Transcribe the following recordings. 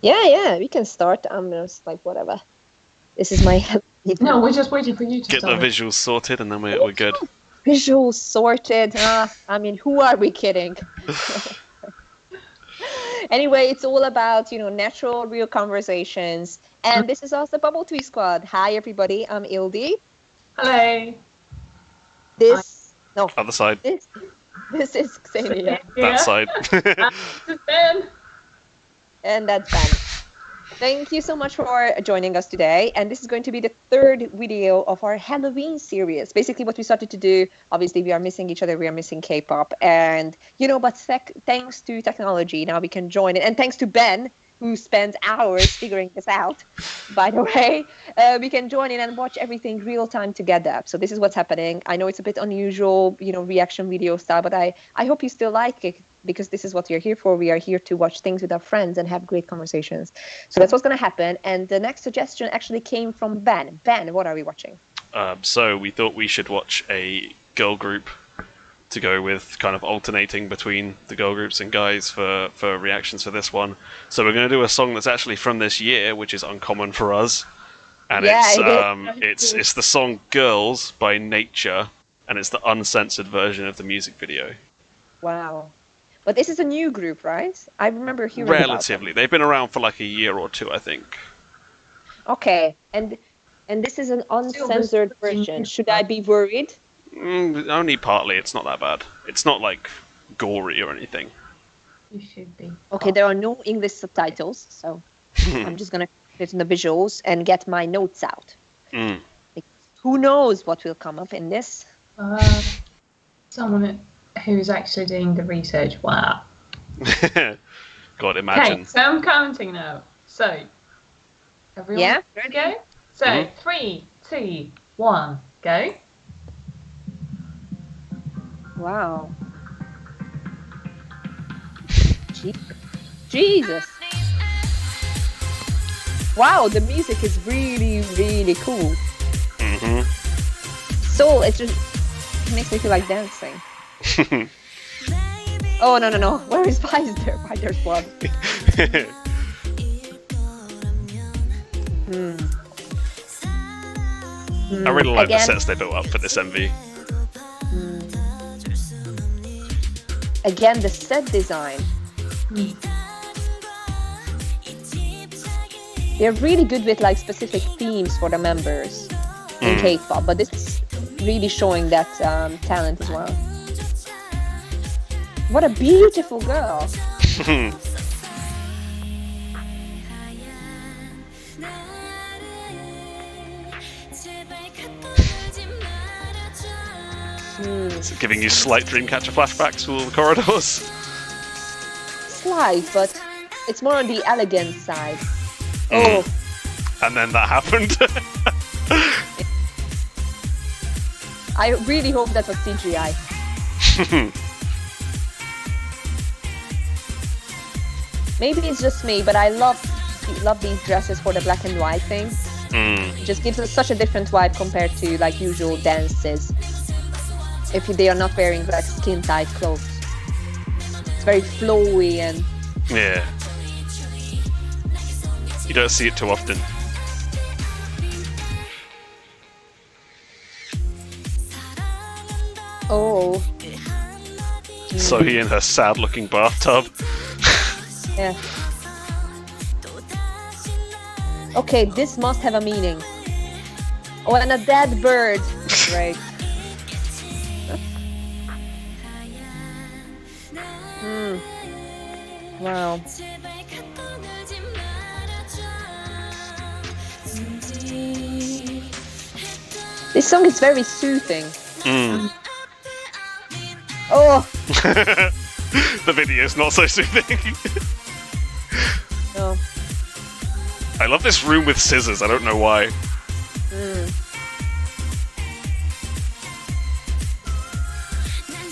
Yeah, we can start. I'm just like, whatever. This is my No, we're just waiting for you to Get the start. visuals sorted and then we're good. visual sorted. I mean, who are we kidding? Anyway, it's all about, natural, real conversations. And this is also Bubble Tea Squad. Hi, everybody. I'm Ildi. Hello. Other side. This is Ksenia. That side. This is Ben. And that's Ben. Thank you so much for joining us today. And this is going to be the third video of our Halloween series. Basically, what we started to do, obviously, we are missing each other. We are missing K-pop. And, but thanks to technology, now we can join it. And thanks to Ben, who spends hours figuring this out, by the way, we can join in and watch everything real time together. So this is what's happening. I know it's a bit unusual, reaction video style, but I hope you still like it, because this is what we are here for. We are here to watch things with our friends and have great conversations. So that's what's going to happen. And the next suggestion actually came from Ben. Ben, what are we watching? So we thought we should watch a girl group to go with, kind of alternating between the girl groups and guys for reactions for this one. So we're going to do a song that's actually from this year, which is uncommon for us. And it's the song Girls by Nature, and it's the uncensored version of the music video. Wow. But this is a new group, right? I remember hearing Relatively. They've been around for like a year or two, I think. Okay. And this is an uncensored version. Should I be worried? Only partly. It's not that bad. It's not like gory or anything. You should be. Okay, there are no English subtitles, so I'm just going to put in the visuals and get my notes out. Who knows what will come up in this? Someone who's actually doing the research. Wow. God, imagine. Okay, so I'm counting now. So, everyone ready to go? So, 3, 2, 1, go. Wow. Jesus. Wow, the music is really, really cool. So it makes me feel like dancing. Oh, no. Where is Pfizer? Why there's blood? I really like the sets they built up for this MV. Again, the set design. They're really good with like specific themes for the members in K-pop, but this is really showing that talent as well. What a beautiful girl! Is it giving you slight Dreamcatcher flashbacks with all the corridors? Slight, but it's more on the elegant side. Oh. And then that happened. I really hope that was CGI. Maybe it's just me, but I love these dresses for the black and white thing. It just gives us such a different vibe compared to like usual dances. If they are not wearing like skin tight clothes, it's very flowy and you don't see it too often. Oh. Sohee in her sad-looking bathtub. Yeah. Okay, this must have a meaning. Oh, and a dead bird. Right. Wow. This song is very soothing. Oh! The video's not so soothing. No. I love this room with scissors, I don't know why.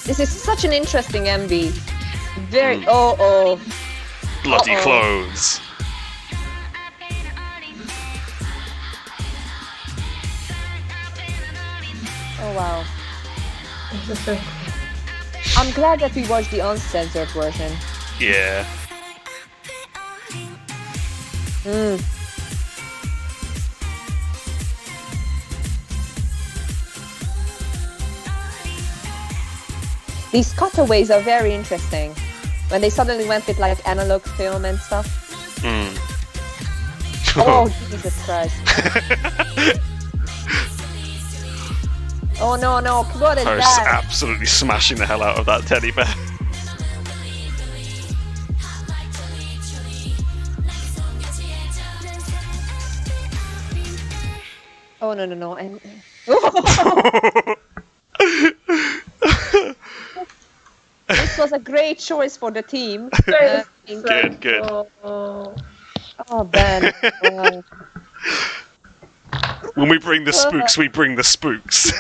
This is such an interesting MV. Very Bloody clothes. Oh wow. I'm glad that we watched the uncensored version. Yeah. Mm. These cutaways are very interesting. When they suddenly went with like analog film and stuff. Mm. Oh, Jesus Christ. Oh no, what is I was that? absolutely smashing the hell out of that teddy bear. Oh no. This was a great choice for the team. Good. Oh, Ben. When we bring the spooks, we bring the spooks.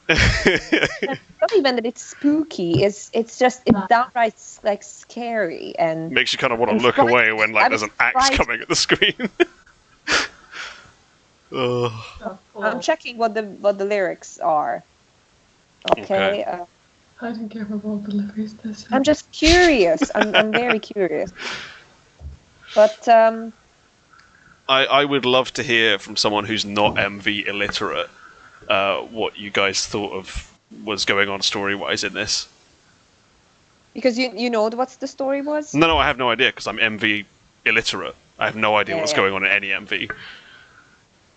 Not even that it's spooky. It's downright like scary and makes you kind of want to look away when like there's an axe coming at the screen. I'm checking what the lyrics are. Okay. I don't care about the lyrics. I'm just curious. I'm very curious. But I would love to hear from someone who's not MV illiterate what you guys thought of was going on story-wise in this. Because you know what the story was? No, I have no idea because I'm MV illiterate. I have no idea what's going on in any MV.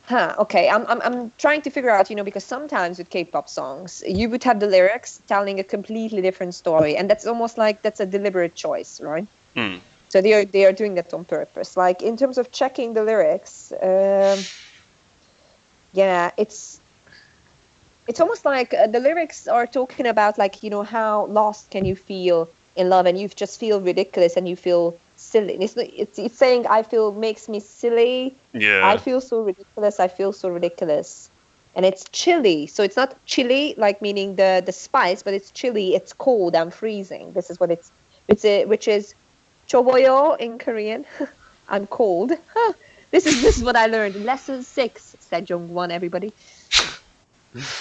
Huh, okay. I'm trying to figure out, because sometimes with K-pop songs, you would have the lyrics telling a completely different story, and that's almost like that's a deliberate choice, right? Mm. So they are doing that on purpose. Like in terms of checking the lyrics, it's almost like the lyrics are talking about like how lost can you feel in love, and you just feel ridiculous and you feel silly. It's saying makes me silly. Yeah. I feel so ridiculous. And it's chilly. So it's not chilly like meaning the spice, but it's chilly, it's cold, I'm freezing. This is what which is choboyo in Korean. I'm cold. This is what I learned. Lesson 6, Sejong1, everybody.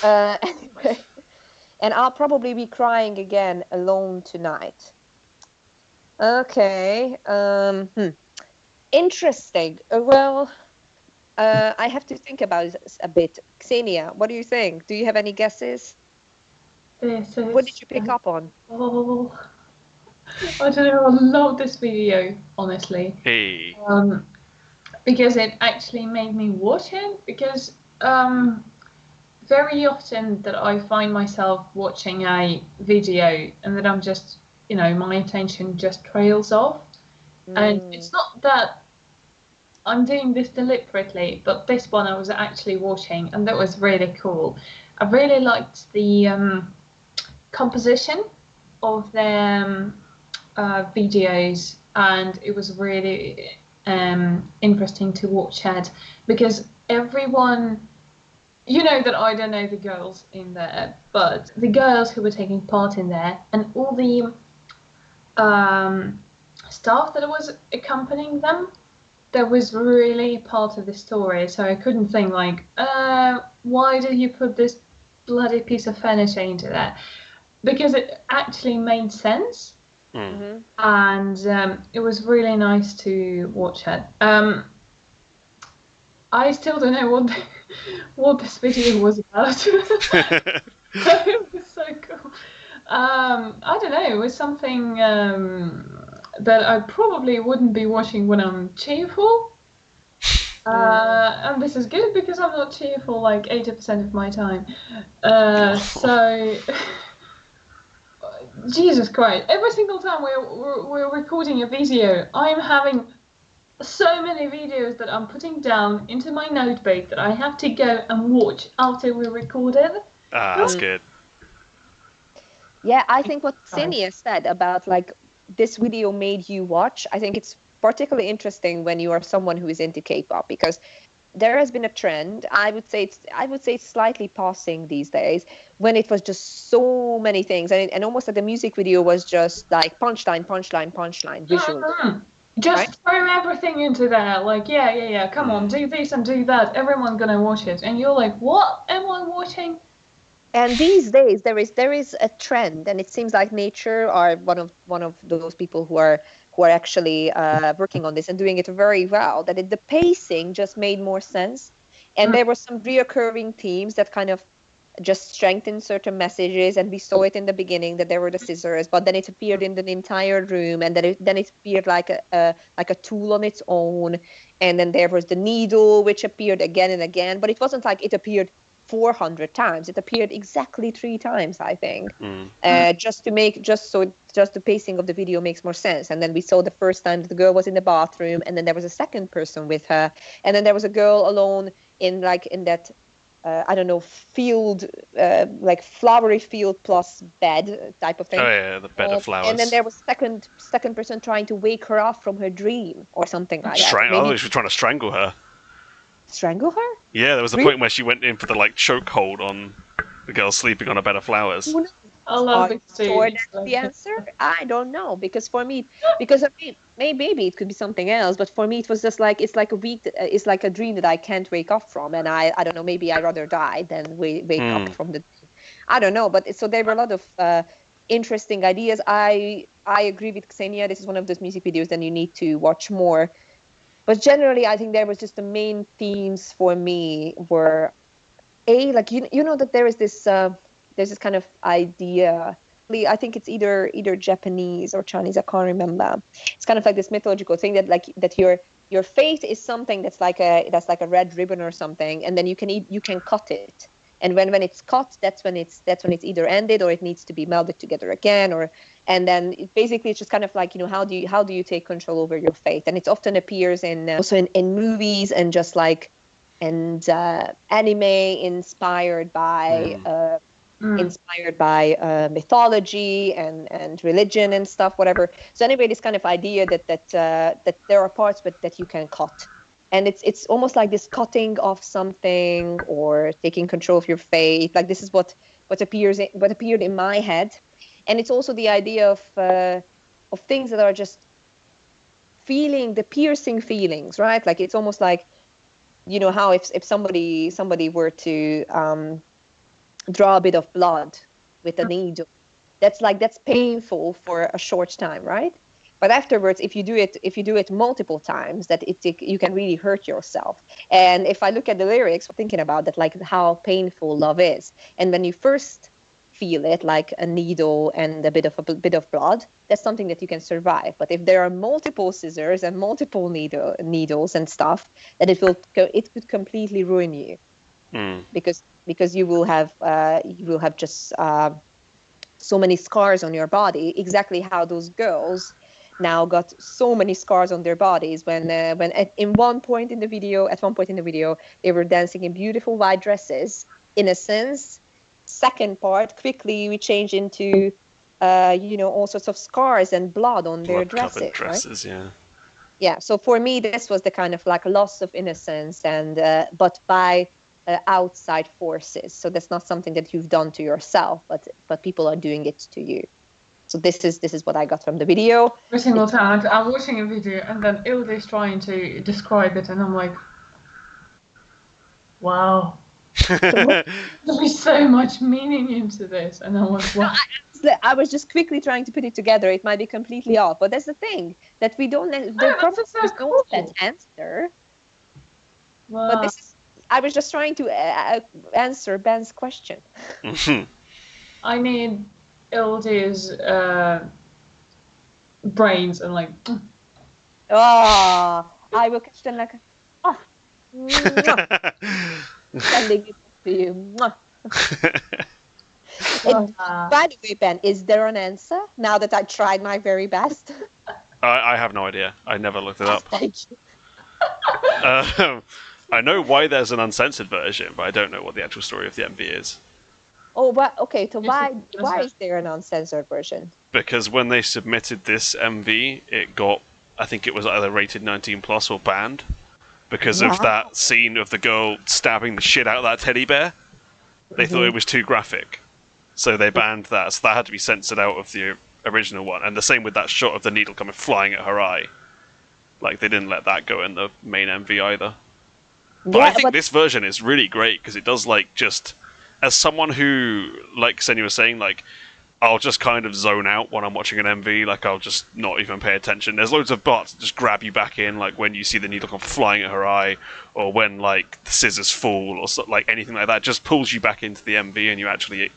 Anyway. And I'll probably be crying again alone tonight. Okay. Interesting. I have to think about it a bit. Ksenia, what do you think? Do you have any guesses? What did you pick up on? Oh, I don't know. I love this video, honestly. Hey. Because it actually made me watch it. Because very often that I find myself watching a video and that I'm just, my attention just trails off. And it's not that I'm doing this deliberately, but this one I was actually watching, and that was really cool. I really liked the composition of their videos, and it was really interesting to watch it because everyone, that I don't know the girls in there, but the girls who were taking part in there and all the staff that was accompanying them, that was really part of the story. So I couldn't think like, why did you put this bloody piece of furniture into that? Because it actually made sense. Mm-hmm. And it was really nice to watch it. I still don't know what this video was about. It was so cool. I don't know. It was something that I probably wouldn't be watching when I'm cheerful. And this is good because I'm not cheerful like 80% of my time. So, Jesus Christ! Every single time we're recording a video, I'm having so many videos that I'm putting down into my notebook that I have to go and watch after we recorded. That's good. Yeah, I think what Ksenia said about like this video made you watch, I think it's particularly interesting when you are someone who is into K-pop, because there has been a trend. I would say it's slightly passing these days, when it was just so many things, and almost like the music video was just like punchline visual. Just throw everything into there, like yeah, come on, do this and do that. Everyone's gonna watch it, and you're like, what am I watching? And these days there is a trend, and it seems like Nature are one of those people who are actually working on this and doing it very well. That the pacing just made more sense, and Mm. there were some reoccurring themes that kind of just strengthened certain messages. And we saw it in the beginning that there were the scissors, but then it appeared in the entire room, and then it appeared like a tool on its own. And then there was the needle, which appeared again and again, but it wasn't like it appeared 400 times. It appeared exactly 3 times, I think, just just the pacing of the video makes more sense. And then we saw the first time that the girl was in the bathroom, and then there was a second person with her, and then there was a girl alone in that I don't know, field, like flowery field plus bed type of thing. Oh yeah, the bed of flowers. And then there was second person trying to wake her up from her dream or something like that. Oh, Maybe she was trying to strangle her. strangle her? Yeah, there was a Really? point where she went in for the like chokehold on the girl sleeping on a bed of flowers. Who knows? I love Are it you too. sure that's the answer? I don't know, because for me, because of me, maybe it could be something else, but for me it was just like it's like it's like a dream that I can't wake up from, and I don't know, maybe I'd rather die than wake up from the dream. I don't know, but so there were a lot of interesting ideas. I agree with Ksenia. This is one of those music videos that you need to watch more. But generally, I think there was just the main themes for me were like you know that there's this kind of idea. I think it's either Japanese or Chinese. I can't remember. It's kind of like this mythological thing that your fate is something that's like a red ribbon or something, and then you can cut it. And when it's cut, that's when it's either ended or it needs to be melded together again, and then basically it's just kind of like, how do you take control over your fate? And it often appears also in movies and just like anime inspired by mythology and religion and stuff, whatever. So anyway, this kind of idea that there are parts but that you can cut, and it's almost like this cutting of something or taking control of your fate. Like this is what appeared in my head, and it's also the idea of things that are just feeling the piercing feelings, right? Like it's almost like, how if somebody were to draw a bit of blood with a needle, that's painful for a short time, right? But afterwards, if you do it multiple times, you can really hurt yourself. And if I look at the lyrics, thinking about that, like how painful love is, and when you first feel it, like a needle and a bit of blood, that's something that you can survive. But if there are multiple scissors and multiple needles and stuff, then it could completely ruin you, because you will have just so many scars on your body, exactly how those girls now got so many scars on their bodies when at one point in the video they were dancing in beautiful white dresses, innocence. Second part, quickly we change into all sorts of scars and blood on their dresses, right? Yeah, so for me this was the kind of like loss of innocence, and but by outside forces. So that's not something that you've done to yourself, but people are doing it to you. So this is what I got from the video. Every single time I'm watching a video and then Ildi is trying to describe it, and I'm like, wow, there's so much meaning into this. And I'm like, wow. I was just quickly trying to put it together. It might be completely off, but that's the thing that we don't. The problem is don't that answer. Wow. But I was just trying to answer Ben's question. I need Ildi's brains and like. I will catch them like. Sending it to you. By the way, Ben, is there an answer now that I tried my very best? I have no idea. I never looked it up. Thank you. I know why there's an uncensored version, but I don't know what the actual story of the MV is. Oh, but okay. So why is there an uncensored version? Because when they submitted this MV, it got, I think it was either rated 19 plus or banned because of that scene of the girl stabbing the shit out of that teddy bear. They thought it was too graphic, so they banned that. So that had to be censored out of the original one. And the same with that shot of the needle coming flying at her eye. Like, they didn't let that go in the main MV either. But I think this version is really great because it does, like, just as someone who, like Ksenia was saying, like, I'll just kind of zone out when I'm watching an MV. Like, I'll just not even pay attention. There's loads of parts that just grab you back in, like when you see the needle come flying at her eye, or when like the scissors fall, or so, like anything like that. Just pulls you back into the MV, and you actually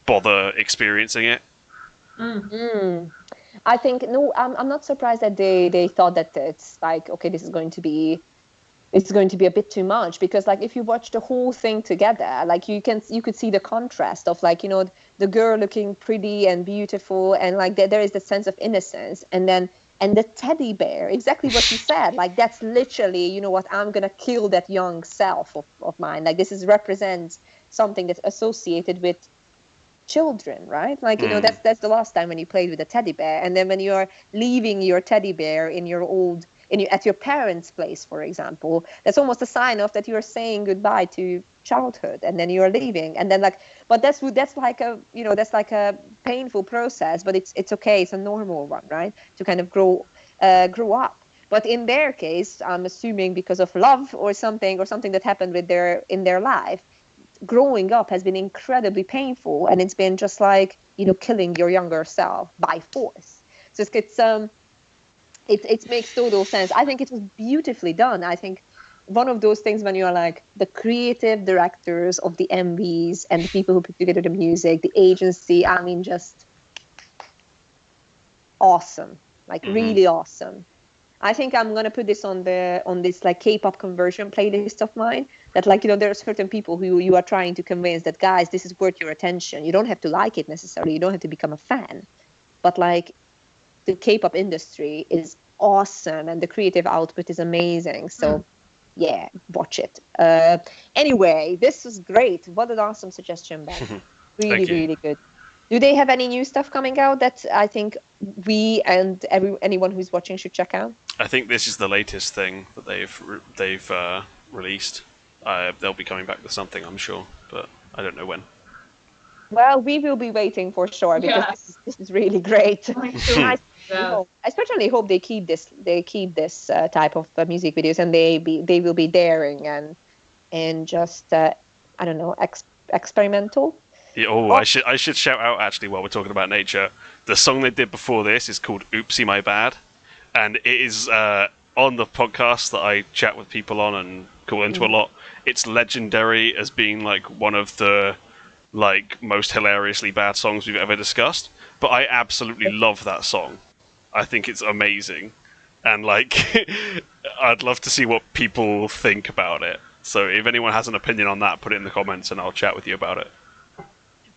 bother experiencing it. I think no, I'm not surprised that they thought that it's like, okay, this is going to be it's going to be a bit too much, because like if you watch the whole thing together, like you could see the contrast of like, you know, the girl looking pretty and beautiful, and like there is the sense of innocence, and the teddy bear, exactly what you said, like that's literally, you know what, I'm gonna kill that young self of mine. Like this is represents something that's associated with children, right? Like, you know, that's the last time when you played with a teddy bear, and then when you're leaving your teddy bear in your at your parents' place, for example, that's almost a sign of that you're saying goodbye to childhood, and then you're leaving, and then like, but that's like a, you know, that's like a painful process, but it's okay, it's a normal one, right? To kind of grow up. But in their case, I'm assuming because of love or something that happened in their life, growing up has been incredibly painful, and it's been just like, you know, killing your younger self by force. So it makes total sense. I think it was beautifully done. I think one of those things when you're like the creative directors of the MVs and the people who put together the music, the agency, I mean, just awesome, like really awesome. I think I'm gonna put this on this like K-pop conversion playlist of mine. That, like, you know, there are certain people who you are trying to convince that, guys, this is worth your attention. You don't have to like it necessarily. You don't have to become a fan, but like the K-pop industry is awesome and the creative output is amazing. So yeah, watch it. Anyway, this was great. What an awesome suggestion, Ben. Really, really good. Do they have any new stuff coming out that I think we and anyone who's watching should check out? I think this is the latest thing that they've released. They'll be coming back with something, I'm sure, but I don't know when. Well, we will be waiting for sure, because this is really great. I especially hope they keep this type of music videos, and they will be daring and just I don't know, experimental. Yeah, I should shout out, actually, while we're talking about nature, the song they did before this is called "Oopsie My Bad," and it is on the podcast that I chat with people on and call into a lot. It's legendary as being like one of the like most hilariously bad songs we've ever discussed. But I absolutely love that song. I think it's amazing, and like I'd love to see what people think about it. So if anyone has an opinion on that, put it in the comments and I'll chat with you about it.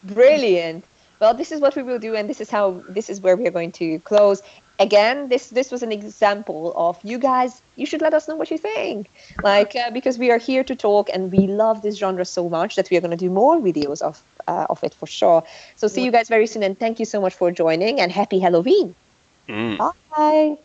Brilliant. Well, this is what we will do, and this is where we are going to close. Again, this was an example of, you guys, you should let us know what you think. Like, because we are here to talk, and we love this genre so much that we are going to do more videos of it for sure. So see you guys very soon, and thank you so much for joining, and happy Halloween. Bye.